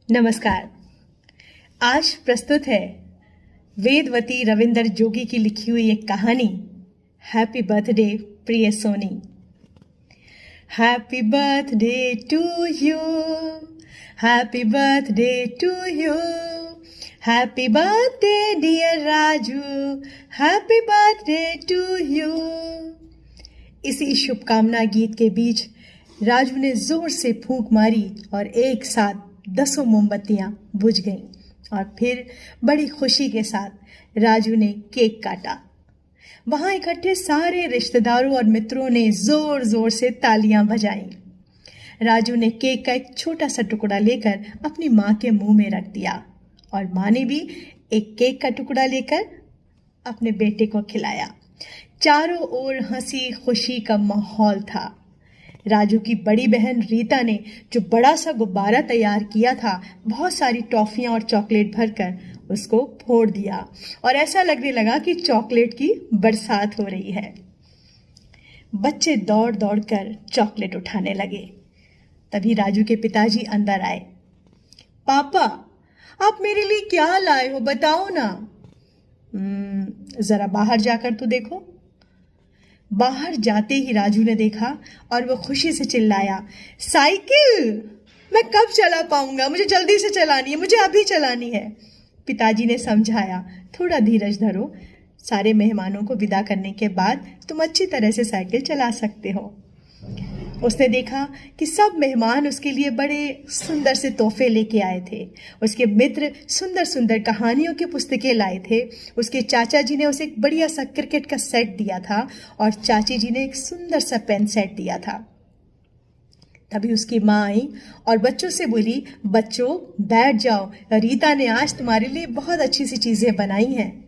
नमस्कार। आज प्रस्तुत है वेदवती रविंदर जोगी की लिखी हुई एक कहानी, हैप्पी बर्थडे प्रिय Soni. Happy birthday to you, happy birthday to you, happy birthday dear Raju, happy birthday to you. इसी शुभकामना गीत के बीच राजू ने जोर से फूंक मारी और एक साथ 10 मोमबत्तियां बुझ गईं और फिर बड़ी खुशी के साथ राजू ने केक काटा। वहां इकट्ठे सारे रिश्तेदारों और मित्रों ने जोर जोर से तालियां बजाईं। राजू ने केक का एक छोटा सा टुकड़ा लेकर अपनी माँ के मुंह में रख दिया और माँ ने भी एक केक का टुकड़ा लेकर अपने बेटे को खिलाया। चारों ओर हंसी खुशी का माहौल था। राजू की बड़ी बहन रीता ने जो बड़ा सा गुब्बारा तैयार किया था, बहुत सारी टॉफियां और चॉकलेट भरकर उसको फोड़ दिया और ऐसा लगने लगा कि चॉकलेट की बरसात हो रही है। बच्चे दौड़ दौड़ कर चॉकलेट उठाने लगे। तभी राजू के पिताजी अंदर आए। पापा, आप मेरे लिए क्या लाए हो, बताओ ना। जरा बाहर जाकर तो देखो। बाहर जाते ही राजू ने देखा और वो खुशी से चिल्लाया, साइकिल! मैं कब चला पाऊंगा? मुझे जल्दी से चलानी है, मुझे अभी चलानी है। पिताजी ने समझाया, थोड़ा धीरज धरो, सारे मेहमानों को विदा करने के बाद तुम अच्छी तरह से साइकिल चला सकते हो। उसने देखा कि सब मेहमान उसके लिए बड़े सुंदर से तोहफे लेके आए थे। उसके मित्र सुंदर सुंदर कहानियों की पुस्तकें लाए थे। उसके चाचा जी ने उसे एक बढ़िया सा क्रिकेट का सेट दिया था और चाची जी ने एक सुंदर सा पेन सेट दिया था। तभी उसकी माँ आई और बच्चों से बोली, बच्चों बैठ जाओ, रीता ने आज तुम्हारे लिए बहुत अच्छी सी चीज़ें बनाई हैं।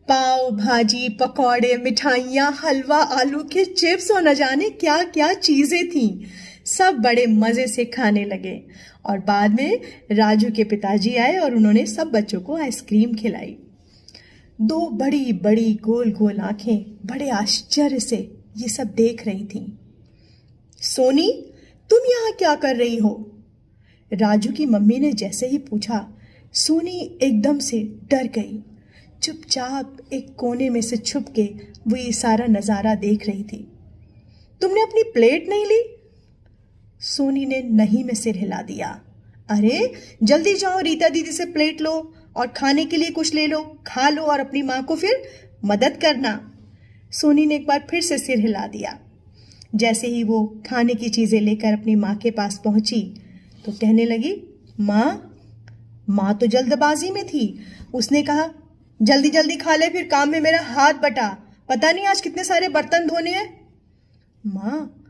पाव भाजी, पकौड़े, मिठाइयाँ, हलवा, आलू के चिप्स और न जाने क्या क्या चीज़ें थीं। सब बड़े मज़े से खाने लगे और बाद में राजू के पिताजी आए और उन्होंने सब बच्चों को आइसक्रीम खिलाई। दो बड़ी बड़ी गोल गोल आंखें बड़े आश्चर्य से ये सब देख रही थीं। सोनी, तुम यहाँ क्या कर रही हो? राजू की मम्मी ने जैसे ही पूछा, सोनी एकदम से डर गई। चुपचाप एक कोने में से छुप के वो ये सारा नज़ारा देख रही थी। तुमने अपनी प्लेट नहीं ली? सोनी ने नहीं में सिर हिला दिया। अरे जल्दी जाओ, रीता दीदी से प्लेट लो और खाने के लिए कुछ ले लो, खा लो और अपनी माँ को फिर मदद करना। सोनी ने एक बार फिर से सिर हिला दिया। जैसे ही वो खाने की चीज़ें लेकर अपनी माँ के पास पहुंची तो कहने लगी, माँ तो जल्दबाजी में थी। उसने कहा, जल्दी जल्दी खा ले, फिर काम में मेरा हाथ बटा। पता नहीं आज कितने सारे बर्तन धोने हैं। माँ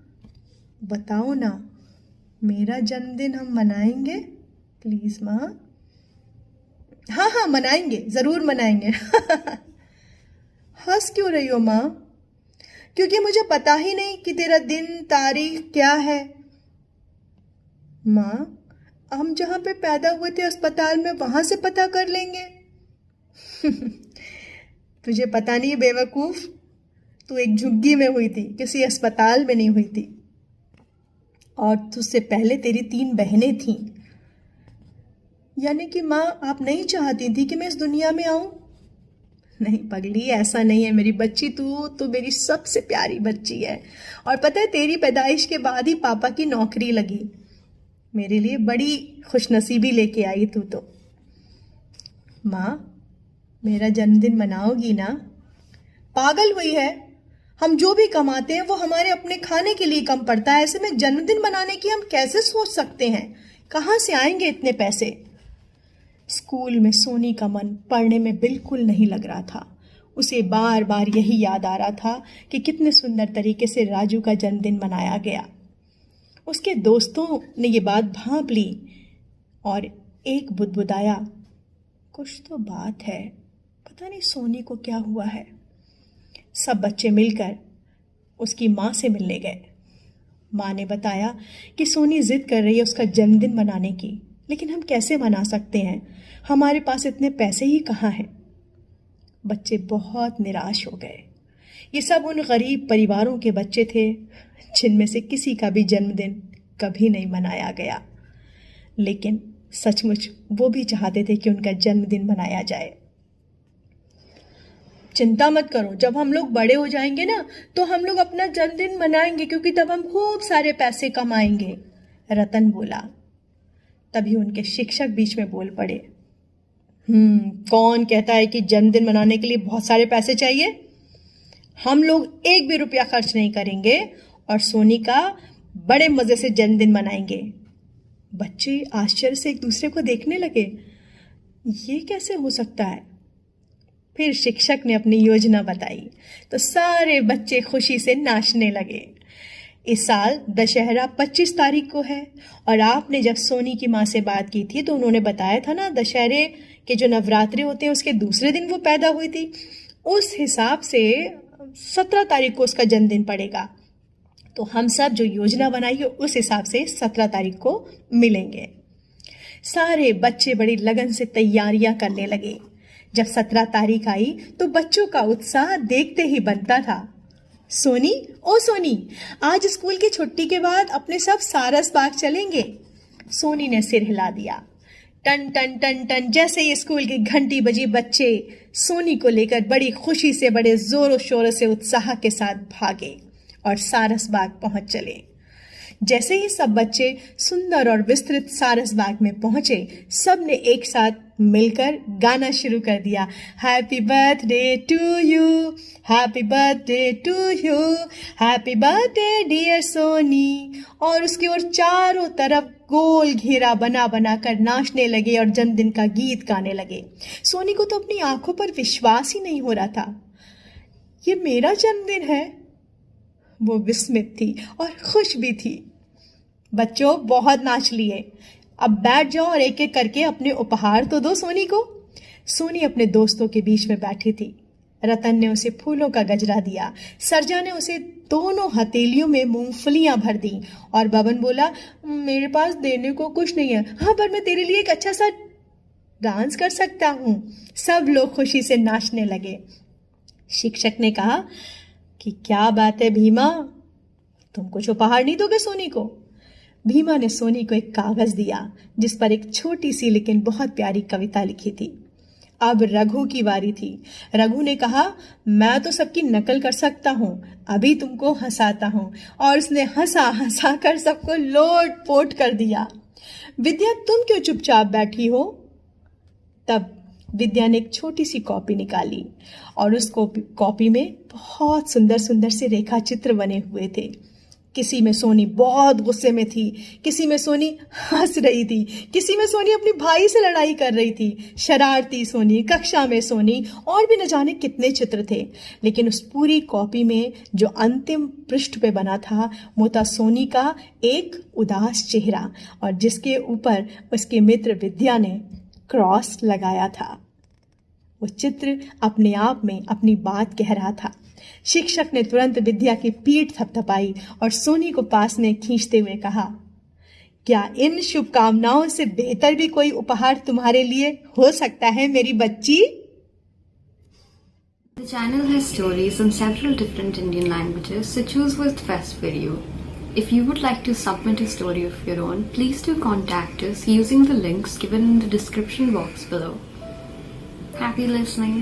बताओ ना, मेरा जन्मदिन हम मनाएंगे प्लीज माँ। हाँ मनाएंगे, जरूर मनाएंगे। हंस क्यों रही हो माँ? क्योंकि मुझे पता ही नहीं कि तेरा दिन तारीख क्या है। माँ, हम जहाँ पे पैदा हुए थे अस्पताल में, वहां से पता कर लेंगे। तुझे पता नहीं बेवकूफ, तू एक झुग्गी में हुई थी, किसी अस्पताल में नहीं हुई थी। और तुझसे पहले तेरी 3 बहनें थीं। यानी कि माँ, आप नहीं चाहती थी कि मैं इस दुनिया में आऊं? नहीं पगली, ऐसा नहीं है मेरी बच्ची, तू तो मेरी सबसे प्यारी बच्ची है। और पता है, तेरी पैदाइश के बाद ही पापा की नौकरी लगी। मेरे लिए बड़ी खुशनसीबी लेके आई तू तो। माँ, मेरा जन्मदिन मनाओगी ना? पागल हुई है? हम जो भी कमाते हैं वो हमारे अपने खाने के लिए कम पड़ता है। ऐसे में जन्मदिन मनाने की हम कैसे सोच सकते हैं? कहाँ से आएंगे इतने पैसे? स्कूल में सोनी का मन पढ़ने में बिल्कुल नहीं लग रहा था। उसे बार बार यही याद आ रहा था कि कितने सुंदर तरीके से राजू का जन्मदिन मनाया गया। उसके दोस्तों ने ये बात भांप ली और एक बुदबुदाया, कुछ तो बात है, पता नहीं सोनी को क्या हुआ है। सब बच्चे मिलकर उसकी माँ से मिलने गए। माँ ने बताया कि सोनी जिद कर रही है उसका जन्मदिन मनाने की, लेकिन हम कैसे मना सकते हैं, हमारे पास इतने पैसे ही कहाँ हैं। बच्चे बहुत निराश हो गए। ये सब उन गरीब परिवारों के बच्चे थे जिनमें से किसी का भी जन्मदिन कभी नहीं मनाया गया। लेकिन सचमुच वो भी चाहते थे कि उनका जन्मदिन मनाया जाए। चिंता मत करो, जब हम लोग बड़े हो जाएंगे ना तो हम लोग अपना जन्मदिन मनाएंगे, क्योंकि तब हम खूब सारे पैसे कमाएंगे, रतन बोला। तभी उनके शिक्षक बीच में बोल पड़े, कौन कहता है कि जन्मदिन मनाने के लिए बहुत सारे पैसे चाहिए? हम लोग एक भी रुपया खर्च नहीं करेंगे और सोनी का बड़े मजे से जन्मदिन मनाएंगे। बच्चे आश्चर्य से एक दूसरे को देखने लगे, ये कैसे हो सकता है? फिर शिक्षक ने अपनी योजना बताई तो सारे बच्चे खुशी से नाचने लगे। इस साल दशहरा 25 तारीख को है और आपने जब सोनी की माँ से बात की थी तो उन्होंने बताया था ना, दशहरे के जो नवरात्रि होते हैं उसके दूसरे दिन वो पैदा हुई थी। उस हिसाब से 17 तारीख को उसका जन्मदिन पड़ेगा। तो हम सब जो योजना बनाई है उस हिसाब से 17 तारीख को मिलेंगे। सारे बच्चे बड़ी लगन से तैयारियां करने लगे। जब 17 तारीख आई तो बच्चों का उत्साह देखते ही बनता था। सोनी, ओ सोनी, आज स्कूल की छुट्टी के बाद अपने सब सारस बाग चलेंगे। सोनी ने सिर हिला दिया। टन टन टन टन जैसे ही स्कूल की घंटी बजी, बच्चे सोनी को लेकर बड़ी खुशी से, बड़े जोरों शोरों से, उत्साह के साथ भागे और सारस बाग पहुंच चले। जैसे ही सब बच्चे सुंदर और विस्तृत सारस बाग में पहुंचे, सब ने एक साथ मिलकर गाना शुरू कर दिया। Happy birthday to you, happy birthday to you, happy birthday dear Soni. और उसकी ओर चारों तरफ गोल घेरा बना बना कर नाचने लगे और जन्मदिन का गीत गाने लगे। सोनी को तो अपनी आंखों पर विश्वास ही नहीं हो रहा था। ये मेरा जन्मदिन है। वो विस्मित थी और खुश भी थी। बच्चों, बहुत नाच लिए, अब बैठ जाओ और एक एक करके अपने उपहार तो दो सोनी को। सोनी अपने दोस्तों के बीच में बैठी थी। रतन ने उसे फूलों का गजरा दिया, सरजा ने उसे दोनों हथेलियों में मूंगफलियां भर दी और बबन बोला, मेरे पास देने को कुछ नहीं है, हाँ पर मैं तेरे लिए एक अच्छा सा डांस कर सकता हूँ। सब लोग खुशी से नाचने लगे। शिक्षक ने कहा कि क्या बात है भीमा, तुम कुछ उपहार नहीं दोगे सोनी को? भीमा ने सोनी को एक कागज दिया जिस पर एक छोटी सी लेकिन बहुत प्यारी कविता लिखी थी। अब रघु की बारी थी। रघु ने कहा, मैं तो सबकी नकल कर सकता हूँ, अभी तुमको हंसाता हूँ। और उसने हंसा हंसा कर सबको लोट पोट कर दिया। विद्या, तुम क्यों चुपचाप बैठी हो? तब विद्या ने एक छोटी सी कॉपी निकाली और उस कॉपी में बहुत सुंदर सुंदर से रेखा चित्र बने हुए थे। किसी में सोनी बहुत गुस्से में थी, किसी में सोनी हंस रही थी, किसी में सोनी अपने भाई से लड़ाई कर रही थी, शरारती सोनी, कक्षा में सोनी, और भी न जाने कितने चित्र थे। लेकिन उस पूरी कॉपी में जो अंतिम पृष्ठ पे बना था वो था सोनी का एक उदास चेहरा और जिसके ऊपर उसके मित्र विद्या ने क्रॉस लगाया था। वो चित्र अपने आप में अपनी बात कह रहा था। शिक्षक ने तुरंत विद्या की पीठ थपथपाई और सोनी को पास में खींचते हुए कहा, क्या इन शुभकामनाओं से बेहतर भी कोई उपहार तुम्हारे लिए हो सकता है मेरी बच्ची? The channel has stories in several different Indian languages, so choose what's best for you. If you would like to submit a story of your own, please do contact us using the links given in the description box below. Happy listening.